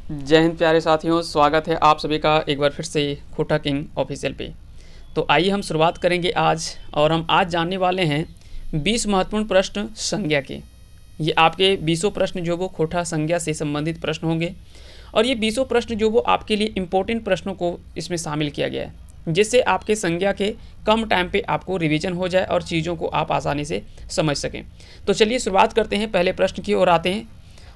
जय हिंद प्यारे साथियों, स्वागत है आप सभी का एक बार फिर से खोटा किंग ऑफिशियल पे। तो आइए हम शुरुआत करेंगे आज, और हम आज जानने वाले हैं 20 महत्वपूर्ण प्रश्न संज्ञा के। ये आपके 20 प्रश्न जो वो खोटा संज्ञा से संबंधित प्रश्न होंगे, और ये 20 प्रश्न जो वो आपके लिए इम्पोर्टेंट प्रश्नों को इसमें शामिल किया गया है, जिससे आपके संज्ञा के कम टाइम पे आपको रिवीजन हो जाए और चीज़ों को आप आसानी से समझ सकें। तो चलिए शुरुआत करते हैं, पहले प्रश्न की ओर आते हैं।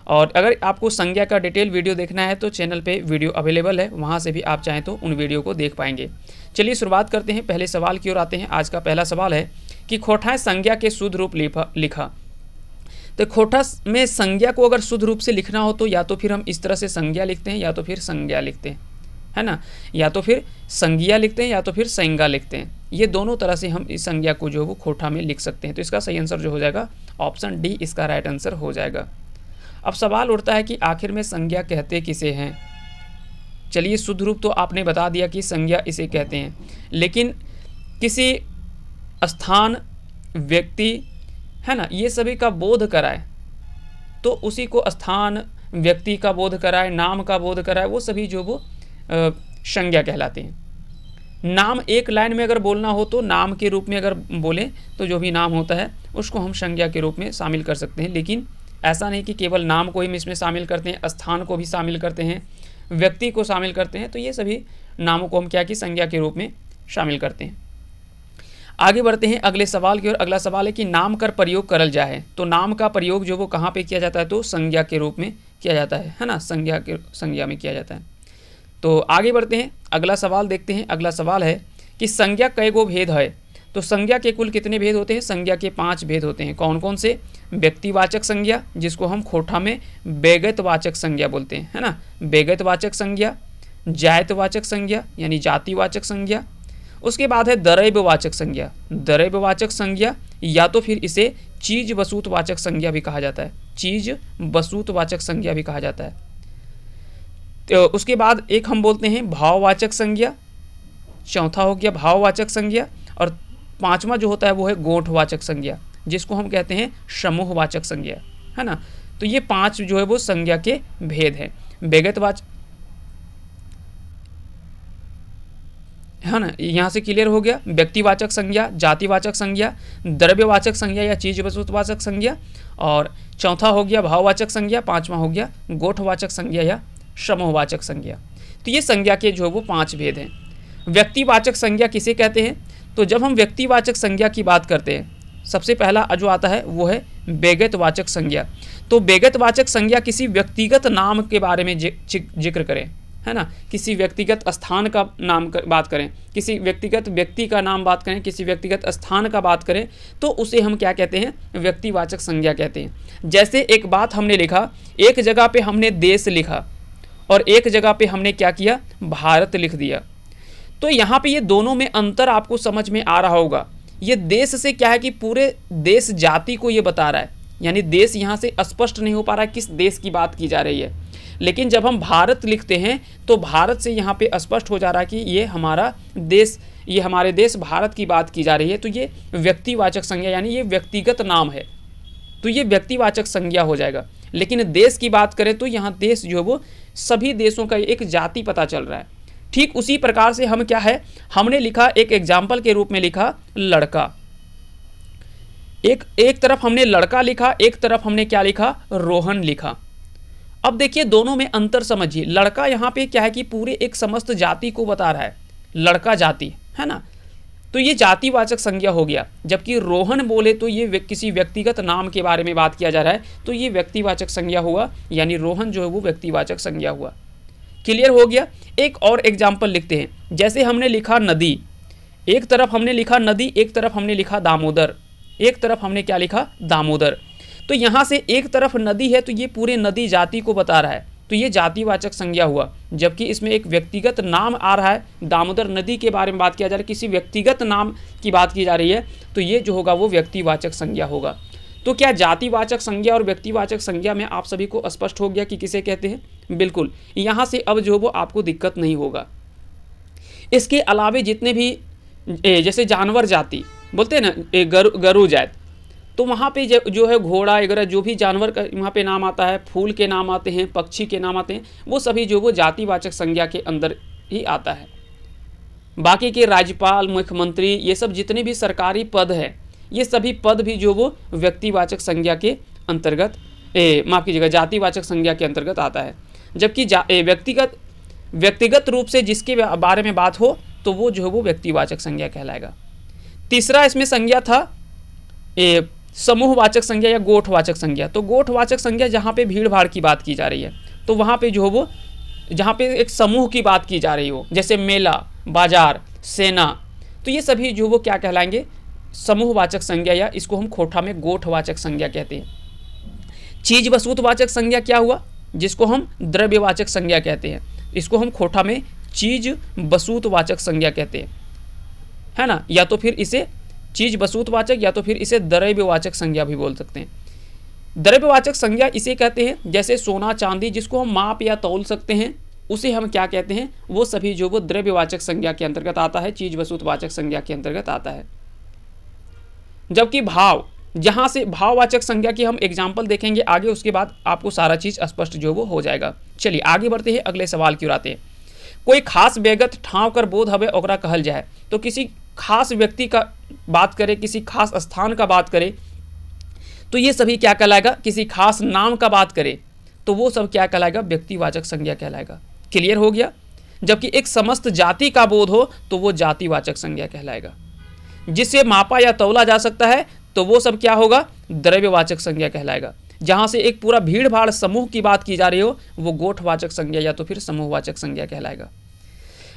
और अगर आपको संज्ञा का डिटेल वीडियो देखना है तो चैनल पे वीडियो अवेलेबल है, वहाँ से भी आप चाहें तो उन वीडियो को देख पाएंगे। चलिए शुरुआत करते हैं, पहले सवाल की ओर आते हैं। आज का पहला सवाल है कि खोटा संज्ञा के शुद्ध रूप लिखा। तो खोटा में संज्ञा को अगर शुद्ध रूप से लिखना हो तो या तो फिर हम इस तरह से संज्ञा लिखते हैं या तो फिर संज्ञा लिखते हैं, है ना, या तो फिर संज्ञा लिखते हैं या तो फिर संज्ञा लिखते हैं। ये दोनों तरह से हम इस संज्ञा को जो है वो खोटा में लिख सकते हैं। तो इसका सही आंसर जो हो जाएगा ऑप्शन डी, इसका राइट आंसर हो जाएगा। अब सवाल उठता है कि आखिर में संज्ञा कहते किसे हैं। चलिए शुद्ध रूप तो आपने बता दिया कि संज्ञा इसे कहते हैं, लेकिन किसी स्थान, व्यक्ति, है ना, ये सभी का बोध कराए तो उसी को स्थान, व्यक्ति का बोध कराए, नाम का बोध कराए, वो सभी जो वो संज्ञा कहलाते हैं। नाम एक लाइन में अगर बोलना हो तो नाम के रूप में अगर बोलें तो जो भी नाम होता है उसको हम संज्ञा के रूप में शामिल कर सकते हैं। लेकिन ऐसा नहीं कि केवल नाम को ही हम इसमें शामिल करते हैं, स्थान को भी शामिल करते हैं, व्यक्ति को शामिल करते हैं। तो ये सभी नामों को हम क्या कि संज्ञा के रूप में शामिल करते हैं। आगे बढ़ते हैं अगले सवाल की ओर। अगला सवाल है कि नाम कर प्रयोग करल जाए। तो नाम का प्रयोग जो वो कहाँ पे किया जाता है, तो संज्ञा के रूप में किया जाता है ना, संज्ञा में किया जाता है। तो आगे बढ़ते हैं, अगला सवाल देखते हैं। अगला सवाल है कि संज्ञा कई गो भेद है। तो संज्ञा के कुल कितने भेद होते हैं? संज्ञा के 5 भेद होते हैं। कौन कौन से? व्यक्तिवाचक संज्ञा, जिसको हम खोटा में व्यगतवाचक संज्ञा बोलते हैं, है ना, व्यगतवाचक संज्ञा, जायतवाचक संज्ञा यानी जातिवाचक संज्ञा। उसके बाद है दरैववाचक संज्ञा। दरैववाचक संज्ञा या तो फिर इसे चीज वस्तुवाचक संज्ञा भी कहा जाता है, चीज वस्तुवाचक संज्ञा भी कहा जाता है। तो उसके बाद एक हम बोलते हैं भाववाचक संज्ञा, चौथा हो गया भाववाचक संज्ञा, और पांचवा जो होता है वो है गोठवाचक संज्ञा, जिसको हम कहते हैं समूहवाचक संज्ञा, है ना। तो ये 5 जो है वो संज्ञा के भेद हैं। व्यगतवाचक, है ना, यहाँ से क्लियर हो गया। व्यक्तिवाचक संज्ञा, जातिवाचक संज्ञा, द्रव्यवाचक संज्ञा या चीज वस्तुवाचक संज्ञा, और चौथा हो गया भाववाचक संज्ञा, पांचवा हो गया गोठवाचक संज्ञा या समूहवाचक संज्ञा। तो ये संज्ञा के जो है वो 5 भेद हैं। व्यक्तिवाचक संज्ञा किसे कहते हैं? तो जब हम व्यक्तिवाचक संज्ञा की बात करते हैं, सबसे पहला जो आता है वो है व्यगतवाचक संज्ञा। तो व्यगतवाचक संज्ञा किसी व्यक्तिगत नाम के बारे में जिक्र करें, है ना, किसी व्यक्तिगत स्थान का नाम बात करें, किसी व्यक्तिगत व्यक्ति का नाम बात करें, किसी व्यक्तिगत स्थान का बात करें, तो उसे हम क्या कहते हैं? व्यक्तिवाचक संज्ञा कहते हैं। जैसे एक बात हमने लिखा, एक जगह पे हमने देश लिखा और एक जगह पे हमने क्या किया? भारत लिख दिया। तो यहाँ पे ये दोनों में अंतर आपको समझ में आ रहा होगा। ये देश से क्या है कि पूरे देश जाति को ये बता रहा है, यानी देश यहाँ से स्पष्ट नहीं हो पा रहा है किस देश की बात की जा रही है। लेकिन जब हम भारत लिखते हैं तो भारत से यहाँ पे स्पष्ट हो जा रहा है कि ये हमारा देश, ये हमारे देश भारत की बात की जा रही है। तो ये व्यक्तिवाचक संज्ञा यानी ये व्यक्तिगत नाम है, तो ये व्यक्तिवाचक संज्ञा हो जाएगा। लेकिन देश की बात करें तो यहाँ देश जो है वो सभी देशों का एक जाति पता चल रहा है। ठीक उसी प्रकार से हम क्या है, हमने लिखा एक एग्जाम्पल के रूप में लिखा लड़का। एक तरफ हमने लड़का लिखा, एक तरफ हमने क्या लिखा? रोहन लिखा। अब देखिए दोनों में अंतर समझिए। लड़का यहाँ पे क्या है कि पूरे एक समस्त जाति को बता रहा है, लड़का जाति, है ना, तो ये जातिवाचक संज्ञा हो गया। जबकि रोहन बोले तो ये किसी व्यक्तिगत नाम के बारे में बात किया जा रहा है, तो ये व्यक्तिवाचक संज्ञा हुआ, यानी रोहन जो है वो व्यक्तिवाचक संज्ञा हुआ। क्लियर हो गया। एक और एग्जाम्पल लिखते हैं। जैसे हमने लिखा नदी, एक तरफ हमने लिखा नदी, एक तरफ हमने लिखा दामोदर, एक तरफ हमने क्या लिखा? दामोदर। तो यहाँ से एक तरफ नदी है तो ये पूरे नदी जाति को बता रहा है, तो ये जातिवाचक संज्ञा हुआ। जबकि इसमें एक व्यक्तिगत नाम आ रहा है, दामोदर नदी के बारे में बात किया जा रहा है, किसी व्यक्तिगत नाम की बात की जा रही है, तो ये जो होगा वो व्यक्तिवाचक संज्ञा होगा। तो क्या जातिवाचक संज्ञा और व्यक्तिवाचक संज्ञा में आप सभी को स्पष्ट हो गया कि किसे कहते हैं? बिल्कुल, यहाँ से अब जो वो आपको दिक्कत नहीं होगा। इसके अलावे जितने भी जैसे जानवर जाति बोलते हैं ना, गरु जात, तो वहाँ पे जो है घोड़ा वगैरह जो भी जानवर का वहाँ पे नाम आता है, फूल के नाम आते हैं, पक्षी के नाम आते हैं, वो सभी जो वो जातिवाचक संज्ञा के अंदर ही आता है। बाकी के राज्यपाल, मुख्यमंत्री, ये सब जितने भी सरकारी पद है, ये सभी पद भी जो वो व्यक्तिवाचक संज्ञा के अंतर्गत माफ़ कीजिएगा जातिवाचक संज्ञा के अंतर्गत आता है। जबकि व्यक्तिगत रूप से जिसके बारे में बात हो तो वो जो है वो व्यक्तिवाचक संज्ञा कहलाएगा। तीसरा इसमें संज्ञा था समूहवाचक संज्ञा या गोठवाचक संज्ञा। तो गोठवाचक संज्ञा जहाँ पे भीड़ भाड़ की बात की जा रही है, तो वहाँ पे जो है वो जहाँ पे एक समूह की बात की जा रही हो, जैसे मेला, बाजार, सेना, तो ये सभी जो वो क्या कहलाएंगे, समूहवाचक संज्ञा, या इसको हम खोटा में गोठवाचक संज्ञा कहते हैं। चीज वस्तुवाचक संज्ञा क्या हुआ, जिसको हम द्रव्यवाचक संज्ञा कहते हैं, इसको हम खोटा में चीज वस्तुवाचक संज्ञा कहते हैं, है ना। या तो फिर इसे चीज वस्तुवाचक या तो फिर इसे द्रव्यवाचक संज्ञा भी बोल सकते हैं। द्रव्यवाचक संज्ञा इसे कहते हैं जैसे सोना चांदी जिसको हम माप या तौल सकते हैं, उसे हम क्या कहते हैं, वो सभी जो वो द्रव्यवाचक संज्ञा के अंतर्गत आता है, चीज वस्तुवाचक संज्ञा के अंतर्गत आता है। जबकि भाव, जहां से भाववाचक संज्ञा की हम एग्जाम्पल देखेंगे आगे, उसके बाद आपको सारा चीज स्पष्ट जो वो हो जाएगा। चलिए आगे बढ़ते हैं, अगले सवाल की ओर आते हैं। कोई खास व्यगत ठाव कर बोध हवे ओकरा कहल जाए। तो किसी खास व्यक्ति का बात करें, किसी खास स्थान का बात करें, तो ये सभी क्या कहलाएगा, किसी खास नाम का बात करें तो वो सब क्या कहलाएगा, व्यक्तिवाचक संज्ञा कहलाएगा। क्लियर हो गया। जबकि एक समस्त जाति का बोध हो तो वो जातिवाचक संज्ञा कहलाएगा। जिसे मापा या तौला जा सकता है तो वो सब क्या होगा, द्रव्यवाचक संज्ञा कहलाएगा। जहां से एक पूरा भीड़ भाड़ समूह की बात की जा रही हो वो गोठवाचक संज्ञा या तो फिर समूहवाचक संज्ञा कहलाएगा।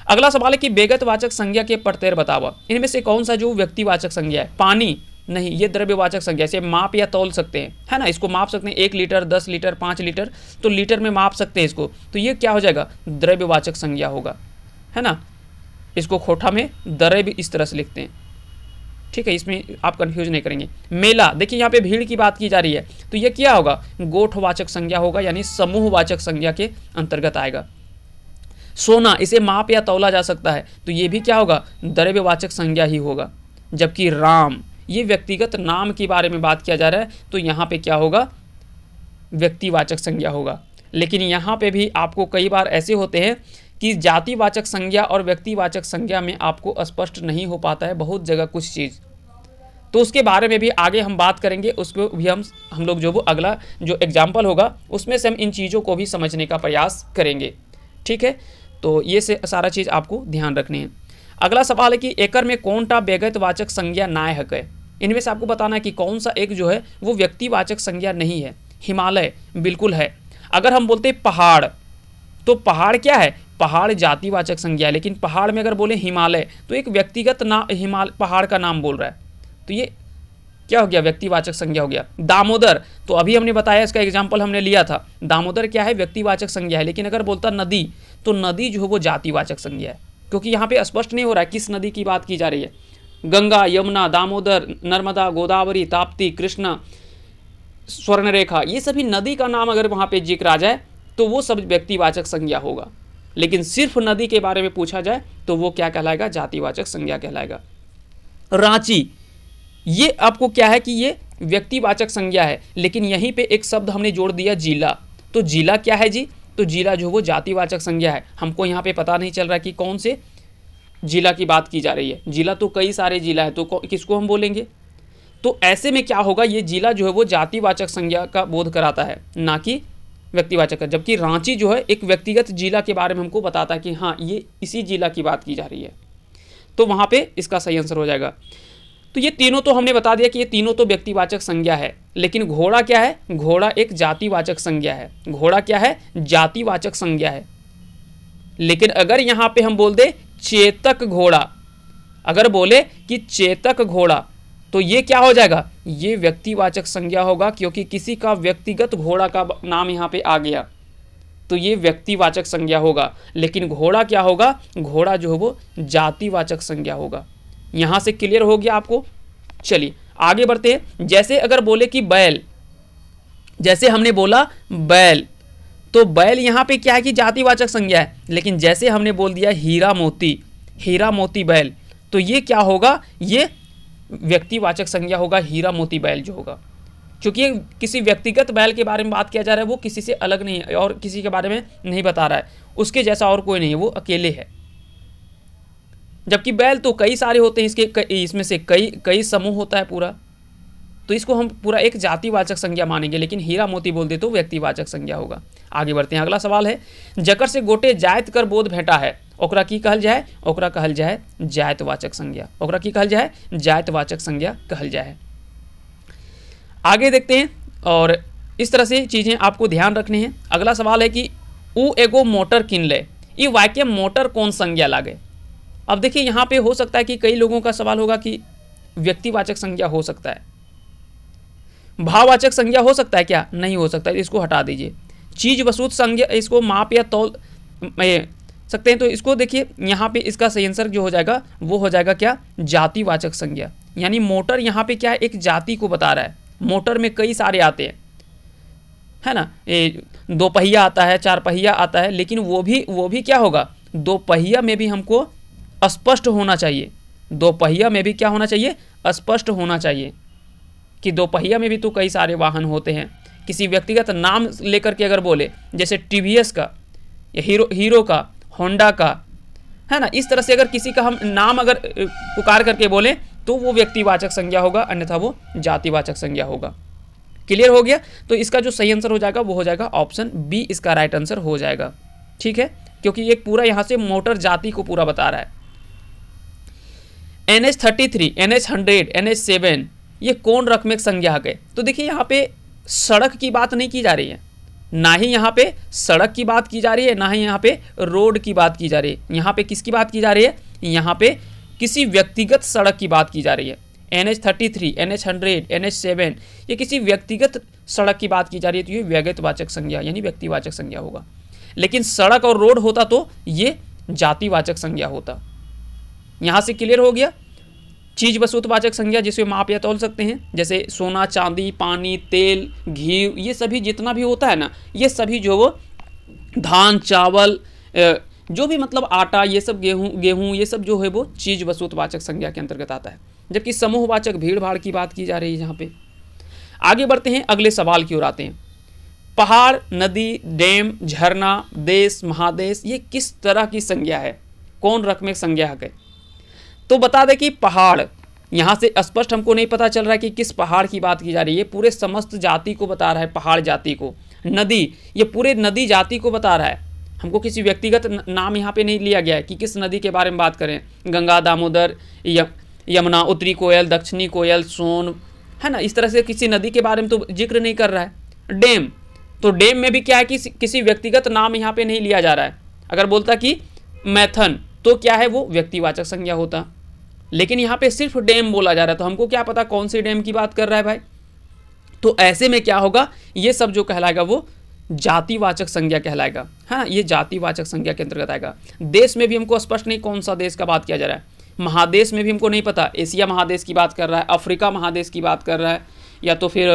अगला सवाल है कि बेगतवाचक संज्ञा के प्रत्यय बतावा। इनमें से कौन सा जो व्यक्तिवाचक संज्ञा है, पानी नहीं, ये द्रव्यवाचक संज्ञा, से माप या तौल सकते हैं, है ना, इसको माप सकते हैं 1 लीटर, 10 लीटर, 5 लीटर, तो लीटर में माप सकते हैं इसको, तो ये क्या हो जाएगा, द्रव्यवाचक संज्ञा होगा, है ना। इसको खोटा में द्रव्य इस तरह से लिखते हैं, ठीक है, इसमें आप कंफ्यूज नहीं करेंगे। मेला, देखिए यहाँ पे भीड़ की बात की जा रही है, तो ये क्या होगा, गोठवाचक संज्ञा होगा, यानी समूहवाचक संज्ञा के अंतर्गत आएगा। सोना, इसे माप या तौला जा सकता है, तो ये भी क्या होगा, द्रव्यवाचक संज्ञा ही होगा। जबकि राम, ये व्यक्तिगत नाम के बारे में बात किया जा रहा है, तो यहाँ पे क्या होगा, व्यक्तिवाचक संज्ञा होगा। लेकिन यहाँ पे भी आपको कई बार ऐसे होते हैं कि जातिवाचक संज्ञा और व्यक्तिवाचक संज्ञा में आपको स्पष्ट नहीं हो पाता है बहुत जगह कुछ चीज़, तो उसके बारे में भी आगे हम बात करेंगे। उसको भी हम लोग जो वो अगला जो एग्जाम्पल होगा उसमें से हम इन चीज़ों को भी समझने का प्रयास करेंगे, ठीक है। तो ये से सारा चीज़ आपको ध्यान रखनी है। अगला सवाल है कि एकर में कौन टा बेगतवाचक संज्ञा नाय है। इनमें से आपको बताना है कि कौन सा एक जो है वो व्यक्तिवाचक संज्ञा नहीं है। हिमालय बिल्कुल है। अगर हम बोलते पहाड़, तो पहाड़ क्या है, पहाड़ जातिवाचक संज्ञा है, लेकिन पहाड़ में अगर बोले हिमालय तो एक व्यक्तिगत पहाड़ का नाम बोल रहा है, तो ये क्या हो गया, व्यक्तिवाचक संज्ञा हो गया। दामोदर, तो अभी हमने बताया, इसका एग्जाम्पल हमने लिया था, दामोदर क्या है, व्यक्तिवाचक संज्ञा है। लेकिन अगर बोलता नदी, तो नदी जो है वो जातिवाचक संज्ञा है, क्योंकि यहाँ पे स्पष्ट नहीं हो रहा है किस नदी की बात की जा रही है। गंगा, यमुना, दामोदर, नर्मदा, गोदावरी, ताप्ती, कृष्णा, स्वर्णरेखा, ये सभी नदी का नाम अगर वहाँ पे जिक्र आ जाए तो वो सब व्यक्तिवाचक संज्ञा होगा। लेकिन सिर्फ नदी के बारे में पूछा जाए तो वो क्या कहलाएगा, जातिवाचक संज्ञा कहलाएगा। रांची, ये आपको क्या है कि ये व्यक्तिवाचक संज्ञा है, लेकिन यहीं पे एक शब्द हमने जोड़ दिया जिला, तो जिला क्या है जी, तो जिला जो वो जातिवाचक संज्ञा है। हमको यहाँ पे पता नहीं चल रहा कि कौन से जिला की बात की जा रही है। जिला तो कई सारे जिला है, तो किसको हम बोलेंगे, तो ऐसे में क्या होगा, ये जिला जो है वो जातिवाचक संज्ञा का बोध कराता है, ना कि व्यक्तिवाचक। जबकि रांची जो है एक व्यक्तिगत जिला के बारे में हमको बताता है कि हाँ ये इसी जिला की बात की जा रही है, तो वहाँ पे इसका सही आंसर हो जाएगा। तो ये तीनों तो हमने बता दिया कि ये तीनों तो व्यक्तिवाचक संज्ञा है। लेकिन घोड़ा क्या है, घोड़ा एक जातिवाचक संज्ञा है। घोड़ा क्या है, जातिवाचक संज्ञा है। लेकिन अगर यहाँ पे हम बोल दे चेतक घोड़ा, अगर बोले कि चेतक घोड़ा, तो ये क्या हो जाएगा, ये व्यक्तिवाचक संज्ञा होगा, क्योंकि किसी का व्यक्तिगत घोड़ा का नाम यहाँ पे आ गया, तो ये व्यक्तिवाचक संज्ञा होगा। लेकिन घोड़ा क्या होगा, घोड़ा जो है वो जातिवाचक संज्ञा होगा। यहाँ से क्लियर हो गया आपको। चलिए आगे बढ़ते हैं। जैसे अगर बोले कि बैल, जैसे हमने बोला बैल, तो बैल यहाँ पे क्या है कि जातिवाचक संज्ञा है। लेकिन जैसे हमने बोल दिया हीरा मोती, हीरा मोती बैल, तो ये क्या होगा, ये व्यक्तिवाचक संज्ञा होगा हीरा मोती बैल जो होगा, क्योंकि ये किसी व्यक्तिगत बैल के बारे में बात किया जा रहा है, वो किसी से अलग नहीं है और किसी के बारे में नहीं बता रहा है, उसके जैसा और कोई नहीं है, वो अकेले है। जबकि बैल तो कई सारे होते हैं, इसमें से कई समूह होता है पूरा, तो इसको हम पूरा एक जातिवाचक संज्ञा मानेंगे, लेकिन हीरा मोती बोल दे तो व्यक्तिवाचक संज्ञा होगा। आगे बढ़ते हैं, अगला सवाल है, जकर से गोटे जायत कर बोध भेटा है, ओकरा की कहल जाए? ओकरा कहल जाए जायतवाचक संज्ञा। ओकरा की कहल जाए? जायतवाचक संज्ञा कहल जाए। आगे देखते हैं, और इस तरह से चीज़ें आपको ध्यान रखनी है। अगला सवाल है कि ऊ एगो मोटर किन ले, ये वाक्य मोटर कौन संज्ञा लागे। अब देखिए यहाँ पे हो सकता है कि कई लोगों का सवाल होगा कि व्यक्तिवाचक संज्ञा हो सकता है, भाववाचक संज्ञा हो सकता है क्या? नहीं हो सकता, इसको हटा दीजिए। चीज वस्तु संज्ञा, इसको माप या तौल सकते हैं, तो इसको देखिए यहाँ पे इसका सही आंसर जो हो जाएगा वो हो जाएगा क्या? जातिवाचक संज्ञा। यानी मोटर यहाँ पे क्या है? एक जाति को बता रहा है। मोटर में कई सारे आते हैं, है ना, ये 2 पहिया आता है, 4 पहिया आता है, लेकिन वो भी क्या होगा? 2 पहिया में भी हमको स्पष्ट होना चाहिए। 2 पहिया में भी क्या होना चाहिए? स्पष्ट होना चाहिए कि 2 पहिया में भी तो कई सारे वाहन होते हैं। किसी व्यक्तिगत नाम लेकर के अगर बोले, जैसे टीवीएस का या हीरो का, होंडा का, है ना, इस तरह से अगर किसी का हम नाम अगर पुकार करके बोले तो वो व्यक्तिवाचक संज्ञा होगा, अन्यथा वो जातिवाचक संज्ञा होगा। क्लियर हो गया? तो इसका जो सही आंसर हो जाएगा वो हो जाएगा ऑप्शन बी, इसका राइट आंसर हो जाएगा। ठीक है, क्योंकि एक पूरा यहाँ से मोटर जाति को पूरा बता रहा है। NH33, NH100, NH7 ये कौन रकमेक संज्ञा है? तो देखिए यहाँ पे सड़क की बात नहीं की जा रही है, ना ही यहाँ पे सड़क की बात की जा रही है, ना ही यहाँ पे रोड की बात की जा रही है। यहाँ पे किसकी बात की जा रही है? यहाँ पे किसी व्यक्तिगत सड़क की बात की जा रही है। NH33, NH100, NH7 ये किसी व्यक्तिगत सड़क की बात की जा रही है, तो ये व्यक्तिवाचक संज्ञा यानी व्यक्तिवाचक संज्ञा होगा। लेकिन सड़क और रोड होता तो ये जातिवाचक संज्ञा होता। यहाँ से क्लियर हो गया? चीज वस्तुवाचक संज्ञा जिसे माप या तौल सकते हैं, जैसे सोना, चांदी, पानी, तेल, घी, ये सभी जितना भी होता है ना, ये सभी जो वो धान, चावल, जो भी मतलब आटा, ये सब गेहूं ये सब जो है वो चीज वस्तुवाचक संज्ञा के अंतर्गत आता है। जबकि समूहवाचक भीड़ भाड़ की बात की जा रही है यहाँ पे। आगे बढ़ते हैं, अगले सवाल की ओर आते हैं। पहाड़, नदी, डैम, झरना, देश, महादेश ये किस तरह की संज्ञा है? कौन रकमेक संज्ञा है? तो बता दें कि पहाड़, यहाँ से स्पष्ट हमको नहीं पता चल रहा है कि किस पहाड़ की बात की जा रही है, पूरे समस्त जाति को बता रहा है, पहाड़ जाति को। नदी, ये पूरे नदी जाति को बता रहा है, हमको किसी व्यक्तिगत नाम यहाँ पे नहीं लिया गया है कि किस नदी के बारे में बात करें। गंगा, दामोदर, यमुना, उत्तरी कोयल, दक्षिणी कोयल, सोन, है ना, इस तरह से किसी नदी के बारे में तो जिक्र नहीं कर रहा है। डैम, तो डैम में भी क्या है कि किसी व्यक्तिगत नाम यहाँ पे नहीं लिया जा रहा है। अगर बोलता कि मैथन, तो क्या है? वो व्यक्तिवाचक संज्ञा होता, लेकिन यहाँ पे सिर्फ डैम बोला जा रहा है, तो हमको क्या पता कौन से डैम की बात कर रहा है भाई। तो ऐसे में क्या होगा? ये सब जो कहलाएगा वो जातिवाचक संज्ञा कहलाएगा। हाँ, ये जातिवाचक संज्ञा के अंतर्गत आएगा। देश में भी हमको स्पष्ट नहीं कौन सा देश का बात किया जा रहा है। महादेश में भी हमको नहीं पता, एशिया महादेश की बात कर रहा है, अफ्रीका महादेश की बात कर रहा है, या तो फिर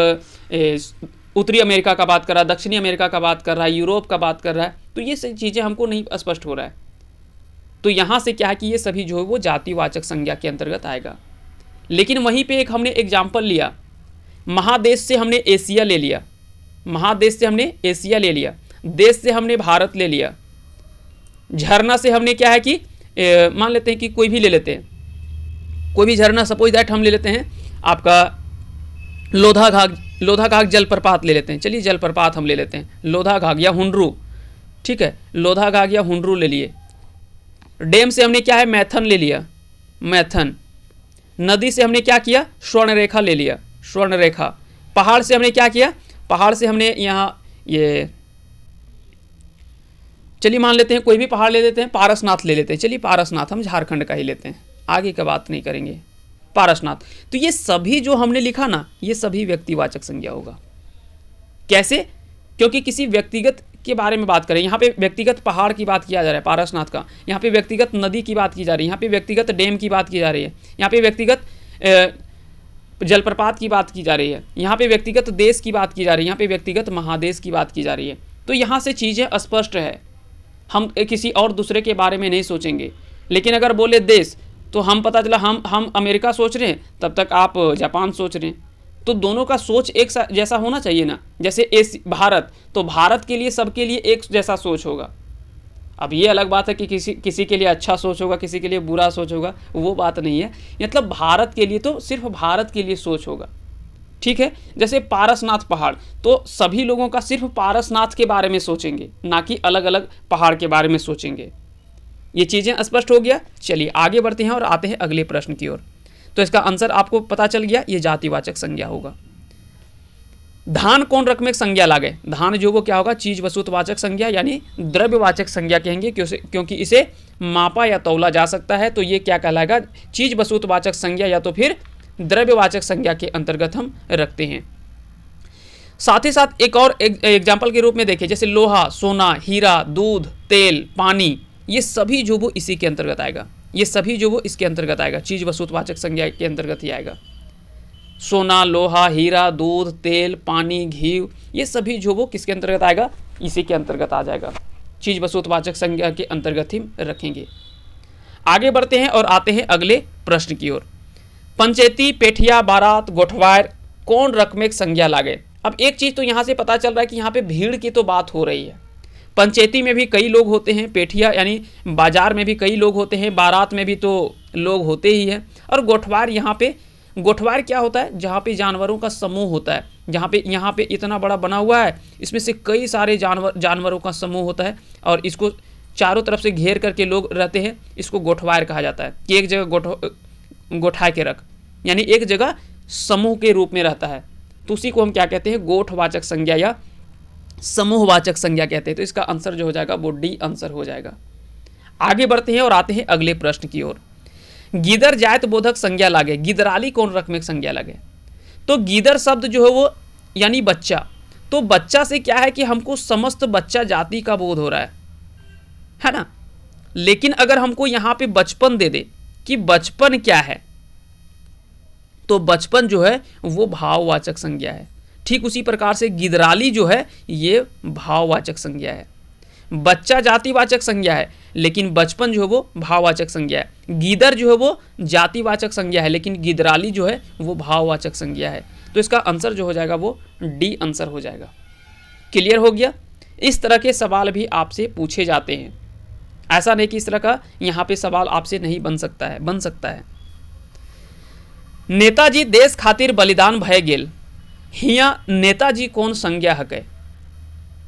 उत्तरी अमेरिका का बात कर रहा है, दक्षिणी अमेरिका का बात कर रहा है, यूरोप का बात कर रहा है। तो ये सभी चीज़ें हमको नहीं स्पष्ट हो रहा है। तो यहाँ से क्या है कि ये सभी जो है वो जातिवाचक संज्ञा के अंतर्गत आएगा। लेकिन वहीं पे एक हमने एग्जाम्पल लिया, महादेश से हमने एशिया ले लिया, महादेश से हमने एशिया ले लिया, देश से हमने भारत ले लिया, झरना से हमने क्या है कि मान लेते हैं कि कोई भी ले लेते हैं, कोई भी झरना, सपोज दैट हम ले लेते हैं आपका लोधा घाघ जलप्रपात ले लेते हैं। चलिए जलप्रपात हम ले लेते हैं, लोधा घाघ या हुंडरू, ठीक है, लोधा घाघ या हुंडरू ले लिए। डैम से हमने क्या है? मैथन ले लिया, मैथन। नदी से हमने क्या किया? स्वर्ण रेखा ले लिया, स्वर्ण रेखा। पहाड़ से हमने क्या किया? पहाड़ से हमने यहाँ ये, चलिए मान लेते हैं कोई भी पहाड़ ले लेते हैं, पारसनाथ ले लेते हैं। चलिए पारसनाथ हम झारखंड का ही लेते हैं, आगे का बात नहीं करेंगे, पारसनाथ। तो ये सभी जो हमने लिखा ना, ये सभी व्यक्तिवाचक संज्ञा होगा। कैसे? क्योंकि किसी व्यक्तिगत के बारे में बात करें, यहाँ पे व्यक्तिगत पहाड़ की बात किया जा रहा है पारसनाथ का, यहाँ पे व्यक्तिगत नदी की बात की जा रही है, यहाँ पे व्यक्तिगत डैम की बात की जा रही है, यहाँ पे व्यक्तिगत जलप्रपात की बात की जा रही है, यहाँ पे व्यक्तिगत देश की बात की जा रही है, यहाँ पे व्यक्तिगत महादेश की बात की जा रही है। तो यहाँ से चीज़ें स्पष्ट है, हम किसी और दूसरे के बारे में नहीं सोचेंगे। लेकिन अगर बोले देश, तो हम पता चला हम अमेरिका सोच रहे हैं, तब तक आप जापान सोच रहे हैं। तो दोनों का सोच एक जैसा होना चाहिए ना। जैसे भारत, तो भारत के लिए सबके लिए एक जैसा सोच होगा। अब ये अलग बात है कि किसी के लिए अच्छा सोच होगा, किसी के लिए बुरा सोच होगा, वो बात नहीं है। मतलब भारत के लिए तो सिर्फ भारत के लिए सोच होगा, ठीक है। जैसे पारसनाथ पहाड़, तो सभी लोगों का सिर्फ पारसनाथ के बारे में सोचेंगे, ना कि अलग अलग पहाड़ के बारे में सोचेंगे। ये चीज़ें स्पष्ट हो गया। चलिए आगे बढ़ते हैं और आते हैं अगले प्रश्न की ओर। तो इसका आंसर आपको पता चल गया, ये जातिवाचक संज्ञा होगा। धान कौन रकमेक संज्ञा लागे? धान जो वो क्या होगा? चीज वस्तुवाचक संज्ञा यानी द्रव्यवाचक संज्ञा कहेंगे, क्योंकि इसे मापा या तौला जा सकता है। तो ये क्या कहलाएगा? चीज वस्तुवाचक संज्ञा या तो फिर द्रव्यवाचक संज्ञा के अंतर्गत हम रखते हैं। साथ ही साथ एक और एग्जाम्पल के रूप में देखिए, जैसे लोहा, सोना, हीरा, दूध, तेल, पानी, ये सभी जो वो इसी के अंतर्गत आएगा। ये सभी जो वो इसके अंतर्गत आएगा, चीज वस्तुवाचक संज्ञा के अंतर्गत ही आएगा। सोना, लोहा, हीरा, दूध, तेल, पानी, घी, ये सभी जो वो किसके अंतर्गत आएगा? इसी के अंतर्गत आ जाएगा। चीज वस्तुवाचक संज्ञा के अंतर्गत ही रखेंगे। आगे बढ़ते हैं और आते हैं अगले प्रश्न की ओर। पंचेती, पेठिया, बारात, गोठवार कौन रकमेक संज्ञा लागे? अब एक चीज तो यहाँ से पता चल रहा है कि यहाँ पे भीड़ की तो बात हो रही है। पंचेती में भी कई लोग होते हैं, पेठिया यानी बाजार में भी कई लोग होते हैं, बारात में भी तो लोग होते ही हैं, और गोठवार, यहाँ पे गोठवार क्या होता है? जहाँ पे जानवरों का समूह होता है, यहाँ पे इतना बड़ा बना हुआ है, इसमें से कई सारे जानवरों का समूह होता है और इसको चारों तरफ से घेर करके लोग रहते हैं। इसको गोठवार कहा जाता है कि एक जगह गोठा के रख, यानी एक जगह समूह के रूप में रहता है। तो उसी को हम क्या कहते हैं? गोठवाचक संज्ञा या समूहवाचक संज्ञा कहते हैं। तो इसका आंसर जो हो जाएगा वो डी आंसर हो जाएगा। आगे बढ़ते हैं और आते हैं अगले प्रश्न की ओर। गीदर जायत बोधक संज्ञा लागे, गिदराली कौन रकमेक संज्ञा लगे? तो गीदर शब्द जो है वो यानी बच्चा, तो बच्चा से क्या है कि हमको समस्त बच्चा जाति का बोध हो रहा है ना। लेकिन अगर हमको यहाँ पे बचपन दे दे कि बचपन क्या है, तो बचपन जो है वो भाववाचक संज्ञा है। ठीक उसी प्रकार से गिदराली जो है ये भाववाचक संज्ञा है। बच्चा जातिवाचक संज्ञा है, लेकिन बचपन जो है वो भाववाचक संज्ञा है। गीदर जो है वो जातिवाचक संज्ञा है, लेकिन गिदराली जो है वो भाववाचक संज्ञा है। तो इसका आंसर जो हो जाएगा वो डी आंसर हो जाएगा। क्लियर हो गया? इस तरह के सवाल भी आपसे पूछे जाते हैं। ऐसा नहीं कि इस तरह का यहाँ पे सवाल आपसे नहीं बन सकता है, बन सकता है। नेताजी देश खातिर बलिदान भय गेल, हिया नेताजी कौन संज्ञा हकै?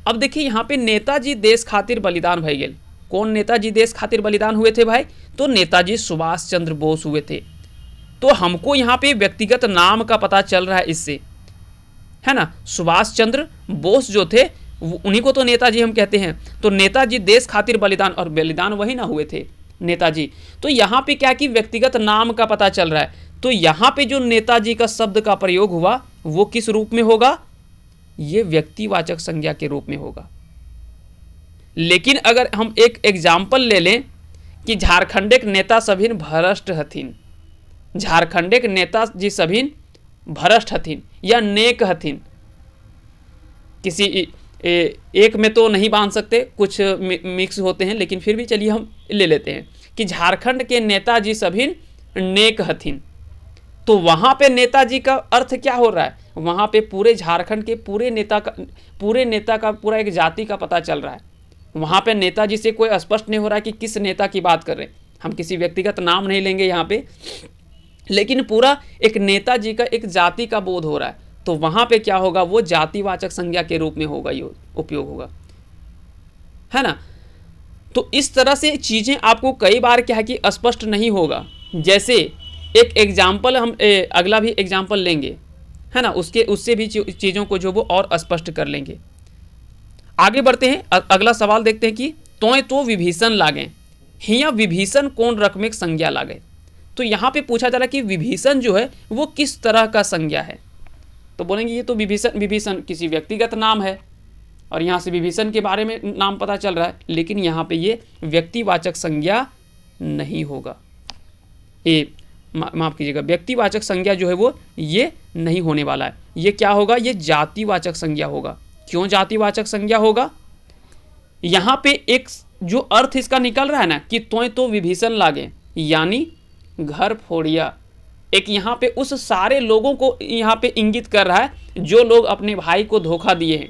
अब देखिए यहाँ पे नेताजी देश खातिर बलिदान भय गेल, कौन नेताजी देश खातिर बलिदान हुए थे भाई? तो नेताजी सुभाष चंद्र बोस हुए थे। तो हमको यहाँ पे व्यक्तिगत नाम का पता चल रहा है इससे, है ना। सुभाष चंद्र बोस जो थे उन्हीं को तो नेताजी हम कहते हैं। तो नेताजी देश खातिर बलिदान, और बलिदान वही ना हुए थे नेताजी। तो यहाँ पे क्या कि व्यक्तिगत नाम का पता चल रहा है। तो यहाँ पे जो नेताजी का शब्द का प्रयोग हुआ वो किस रूप में होगा? ये व्यक्तिवाचक संज्ञा के रूप में होगा। लेकिन अगर हम एक एग्जाम्पल ले लें कि झारखंडेक नेता सभिन भ्रष्ट हथिन, झारखंडेक नेता जी सभिन भ्रष्ट हथिन या नेक हथिन, किसी एक में तो नहीं बांध सकते, कुछ मिक्स होते हैं, लेकिन फिर भी चलिए हम ले लेते हैं कि झारखंड के नेताजी सभिन नेक हथिन। तो वहाँ पे नेताजी का अर्थ क्या हो रहा है? वहाँ पे पूरे झारखंड के पूरे नेता का पूरा एक जाति का पता चल रहा है। वहाँ पे नेताजी से कोई स्पष्ट नहीं हो रहा है कि किस नेता की बात कर रहे हैं। हम किसी व्यक्तिगत नाम नहीं लेंगे यहाँ पे, लेकिन पूरा एक नेताजी का एक जाति का बोध हो रहा है। तो वहाँ पे क्या होगा? वो जातिवाचक संज्ञा के रूप में होगा, ये उपयोग होगा, है ना। तो इस तरह से चीज़ें आपको कई बार क्या है कि स्पष्ट नहीं होगा। जैसे एक एग्जाम्पल हम अगला भी एग्जाम्पल लेंगे, है ना, उससे भी चीज़ों को जो वो और स्पष्ट कर लेंगे। आगे बढ़ते हैं, अगला सवाल देखते हैं कि तोय तो विभीषण लागे, हिया विभीषण कौन रकमेक संज्ञा लागे? तो यहाँ पे पूछा जा रहा है कि विभीषण जो है वो किस तरह का संज्ञा है। तो बोलेंगे ये तो विभीषण किसी व्यक्तिगत नाम है, और यहाँ से विभीषण के बारे में नाम पता चल रहा है, लेकिन यहाँ पे ये व्यक्तिवाचक संज्ञा नहीं होगा। ये माफ़ कीजिएगा, व्यक्तिवाचक संज्ञा जो है वो ये नहीं होने वाला है। ये क्या होगा? ये जातिवाचक संज्ञा होगा। क्यों जातिवाचक संज्ञा होगा? यहाँ पे एक जो अर्थ इसका निकल रहा है ना कि तोय तो विभीषण लागे, यानी घर फोड़िया, एक यहाँ पे उस सारे लोगों को यहाँ पे इंगित कर रहा है जो लोग अपने भाई को धोखा दिए हैं,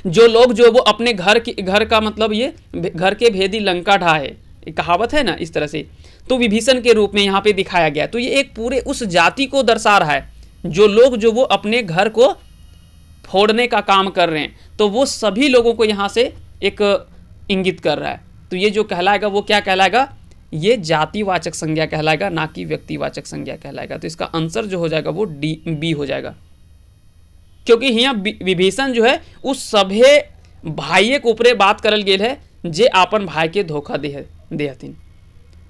जो लोग जो वो अपने घर का मतलब ये घर के भेदी लंका ढाए, एक कहावत है ना, इस तरह से। तो विभीषण के रूप में यहाँ पे दिखाया गया। तो ये एक पूरे उस जाति को दर्शा रहा है, जो लोग जो वो अपने घर को फोड़ने का काम कर रहे हैं, तो वो सभी लोगों को यहाँ से एक इंगित कर रहा है। तो ये जो कहलाएगा वो क्या कहलाएगा, ये जातिवाचक संज्ञा कहलाएगा, ना कि व्यक्तिवाचक संज्ञा कहलाएगा। तो इसका आंसर जो हो जाएगा वो बी हो जाएगा, क्योंकि यहाँ विभीषण जो है उस सभे भाइये के ऊपरे बात करल गेल है जे आपन भाई के धोखा दे हथिन,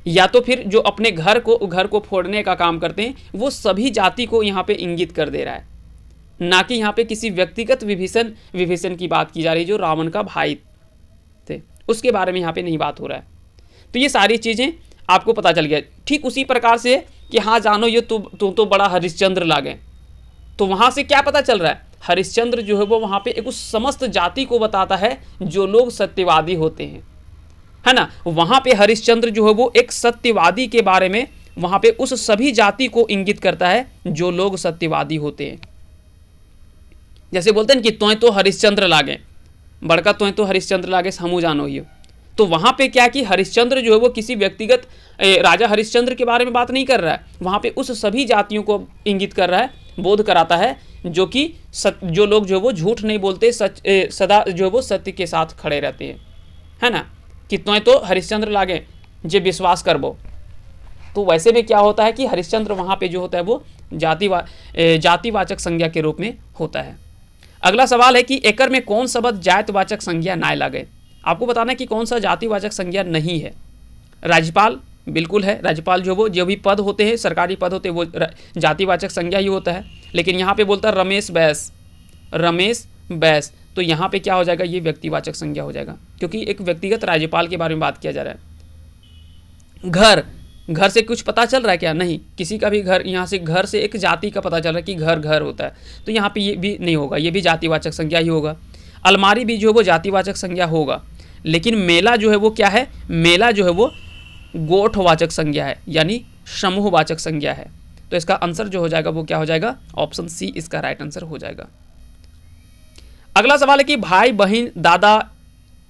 या तो फिर जो अपने घर को फोड़ने का काम करते हैं, वो सभी जाति को यहाँ पे इंगित कर दे रहा है, ना कि यहाँ पे किसी व्यक्तिगत विभीषण की बात की जा रही है जो रावण का भाई थे, उसके बारे में यहाँ पे नहीं बात हो रहा है। तो ये सारी चीज़ें आपको पता चल गया। ठीक उसी प्रकार से कि हाँ जानो ये तुम तो बड़ा हरिश्चंद्र लागे, तो वहाँ से क्या पता चल रहा है, हरिश्चंद्र जो है वो वहाँ पे एक उस समस्त जाति को बताता है जो लोग सत्यवादी होते हैं, है ना। वहाँ पे हरिश्चंद्र जो है वो एक सत्यवादी के बारे में वहाँ पे उस सभी जाति को इंगित करता है जो लोग सत्यवादी होते हैं। जैसे बोलते हैं कि तोय तो हरिश्चंद्र लागे, बड़का तोय तो हरिश्चंद्र लागे हमू जानो ही। तो वहाँ पे क्या कि हरिश्चंद्र जो है वो किसी व्यक्तिगत राजा हरिश्चंद्र के बारे में बात नहीं कर रहा है, वहाँ पे उस सभी जातियों को इंगित कर रहा है, बोध कराता है, जो कि जो लोग जो वो झूठ नहीं बोलते, सदा जो वो सत्य के साथ खड़े रहते हैं, है ना। कि तोय तो हरिश्चंद्र लागे जे विश्वास करबो। तो वैसे में क्या होता है कि हरिश्चंद्र वहाँ पे जो होता है वो जातिवाचक संज्ञा के रूप में होता है। अगला सवाल है कि एकर में कौन शब्द जातिवाचक संज्ञा ना लगे। आपको बताना है कि कौन सा जातिवाचक संज्ञा नहीं है। राज्यपाल बिल्कुल है, राज्यपाल जो भी पद होते हैं, सरकारी पद होते हैं, वो जातिवाचक संज्ञा ही होता है। लेकिन यहाँ पे बोलता है रमेश बैस, तो यहाँ पे क्या हो जाएगा, ये व्यक्तिवाचक संज्ञा हो जाएगा, क्योंकि एक व्यक्तिगत राज्यपाल के बारे में बात किया जा रहा है। घर से कुछ पता चल रहा है क्या, नहीं, किसी का भी घर, यहाँ से घर से एक जाति का पता चल रहा है कि घर होता है, तो यहाँ पे ये भी नहीं होगा, ये भी जातिवाचक संज्ञा ही होगा। अलमारी भी जो है वो जातिवाचक संज्ञा होगा। लेकिन मेला जो है वो क्या है, मेला जो है वो गोठवाचक संज्ञा है, यानी समूहवाचक संज्ञा है। तो इसका आंसर जो हो जाएगा वो क्या हो जाएगा, ऑप्शन सी इसका राइट आंसर हो जाएगा। अगला सवाल है कि भाई बहन दादा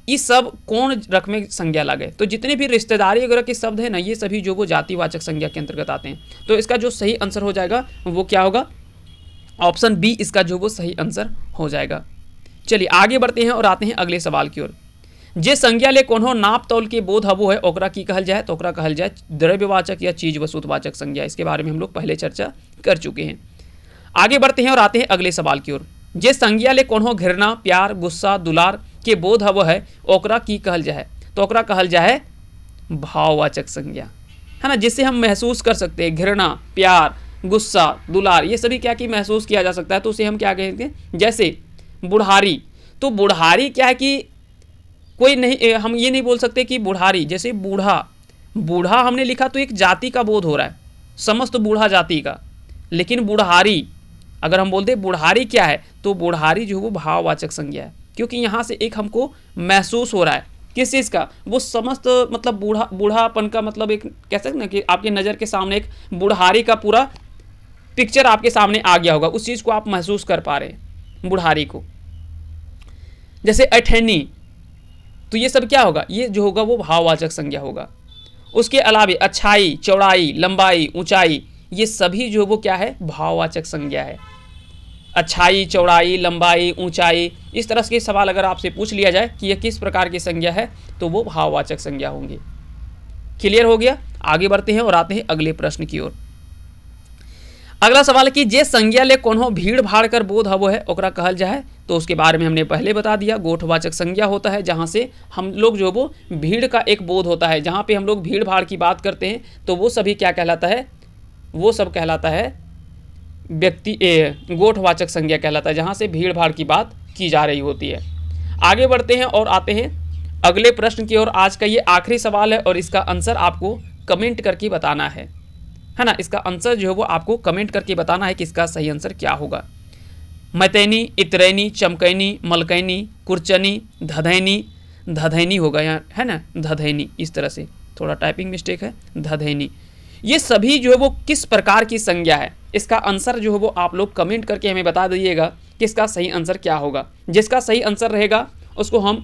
ये सब कौन रकम में संज्ञा लागे। तो जितने भी रिश्तेदारी वगैरह के शब्द है ना, ये सभी जो वो जातिवाचक संज्ञा के अंतर्गत आते हैं। तो इसका जो सही आंसर हो जाएगा वो क्या होगा, ऑप्शन बी इसका जो वो सही आंसर हो जाएगा। चलिए आगे बढ़ते हैं और आते हैं अगले सवाल की ओर। जे संज्ञा ले कोनो नाप तौल के बोध हबो है ओकरा की कहल जाए, तो ओकरा कहल जाए द्रव्यवाचक या चीज वस्तुवाचक संज्ञा। इसके बारे में हम लोग पहले चर्चा कर चुके हैं। आगे बढ़ते हैं और आते हैं अगले सवाल की ओर। जे संज्ञा ले कोनो घृणा प्यार गुस्सा दुलार के बोध हबो है ओकरा की कहल जाए, तो ओकरा कहल जाए भाववाचक संज्ञा, है ना, जिससे हम महसूस कर सकते हैं। घृणा प्यार गुस्सा दुलार ये सभी क्या कि महसूस किया जा सकता है, तो उसे हम क्या कहते हैं। जैसे बुढ़ारी, तो बुढ़ारी क्या है कि कोई नहीं, हम ये नहीं बोल सकते कि बुढ़ारी, जैसे बूढ़ा हमने लिखा तो एक जाति का बोध हो रहा है, समस्त बूढ़ा जाति का। लेकिन बुढ़ारी अगर हम बोलते बुढ़ारी क्या है, तो बुढ़ारी जो है वो भाववाचक संज्ञा है, क्योंकि यहाँ से एक हमको महसूस हो रहा है किस चीज़ का, वो समस्त मतलब बूढ़ापन का मतलब एक कह सकते ना कि आपके नज़र के सामने एक बुढ़ारी का पूरा पिक्चर आपके सामने आ गया होगा, उस चीज़ को आप महसूस कर पा रहे हैं बुढ़ारी को। जैसे अठन्नी, तो ये सब क्या होगा, ये जो होगा वो भाववाचक संज्ञा होगा। उसके अलावा अच्छाई चौड़ाई लंबाई ऊंचाई ये सभी जो वो क्या है, भाववाचक संज्ञा है। अच्छाई चौड़ाई लंबाई ऊंचाई इस तरह के सवाल अगर आपसे पूछ लिया जाए कि यह किस प्रकार की संज्ञा है, तो वो भाववाचक संज्ञा होंगी। क्लियर हो गया। आगे बढ़ते हैं और आते हैं अगले प्रश्न की ओर। अगला सवाल है कि जे संज्ञा ले कोनो भीड़ भाड़ कर बोध हवो है ओकरा कहल जाए, तो उसके बारे में हमने पहले बता दिया। गोठवाचक संज्ञा होता है जहाँ से हम लोग जो वो भीड़ का एक बोध होता है, जहाँ पे हम लोग भीड़ भाड़ की बात करते हैं, तो वो सभी क्या कहलाता है, वो सब कहलाता है गोठवाचक संज्ञा कहलाता है, जहाँ से भीड़ भाड़ की बात की जा रही होती है। आगे बढ़ते हैं और आते हैं अगले प्रश्न की ओर। आज का ये आखिरी सवाल है और इसका आंसर आपको कमेंट करके बताना है ना। इसका आंसर जो है वो आपको कमेंट करके बताना है कि इसका सही आंसर क्या होगा। मैतैनी इतरैनी चमकैनी मलकैनी कुरचनी धधैनी होगा यहाँ, है ना, धधैनी। इस तरह से थोड़ा टाइपिंग मिस्टेक है, धधैनी। ये सभी जो है वो किस प्रकार की संज्ञा है, इसका आंसर जो है वो आप लोग कमेंट करके हमें बता दीजिएगा कि इसका सही आंसर क्या होगा। जिसका सही आंसर रहेगा उसको हम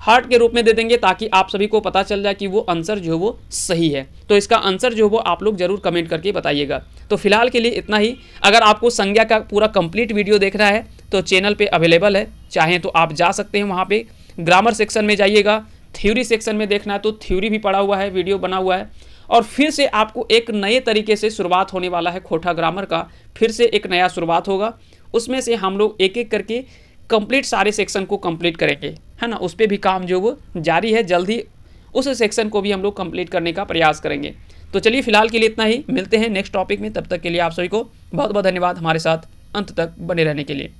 हार्ट के रूप में दे देंगे ताकि आप सभी को पता चल जाए कि वो आंसर जो है वो सही है। तो इसका आंसर जो है वो आप लोग जरूर कमेंट करके बताइएगा। तो फिलहाल के लिए इतना ही। अगर आपको संज्ञा का पूरा कंप्लीट वीडियो देखना है तो चैनल पे अवेलेबल है, चाहें तो आप जा सकते हैं वहाँ पे। ग्रामर सेक्शन में जाइएगा, थ्योरी सेक्शन में देखना है तो थ्योरी भी पड़ा हुआ है, वीडियो बना हुआ है। और फिर से आपको एक नए तरीके से शुरुआत होने वाला है खोटा ग्रामर का, फिर से एक नया शुरुआत होगा। उसमें से हम लोग एक एक करके कंप्लीट सारे सेक्शन को कंप्लीट करेंगे, है ना। उस पर भी काम जो वो जारी है, जल्दी उस सेक्शन को भी हम लोग कंप्लीट करने का प्रयास करेंगे। तो चलिए फिलहाल के लिए इतना ही, मिलते हैं नेक्स्ट टॉपिक में। तब तक के लिए आप सभी को बहुत बहुत धन्यवाद हमारे साथ अंत तक बने रहने के लिए।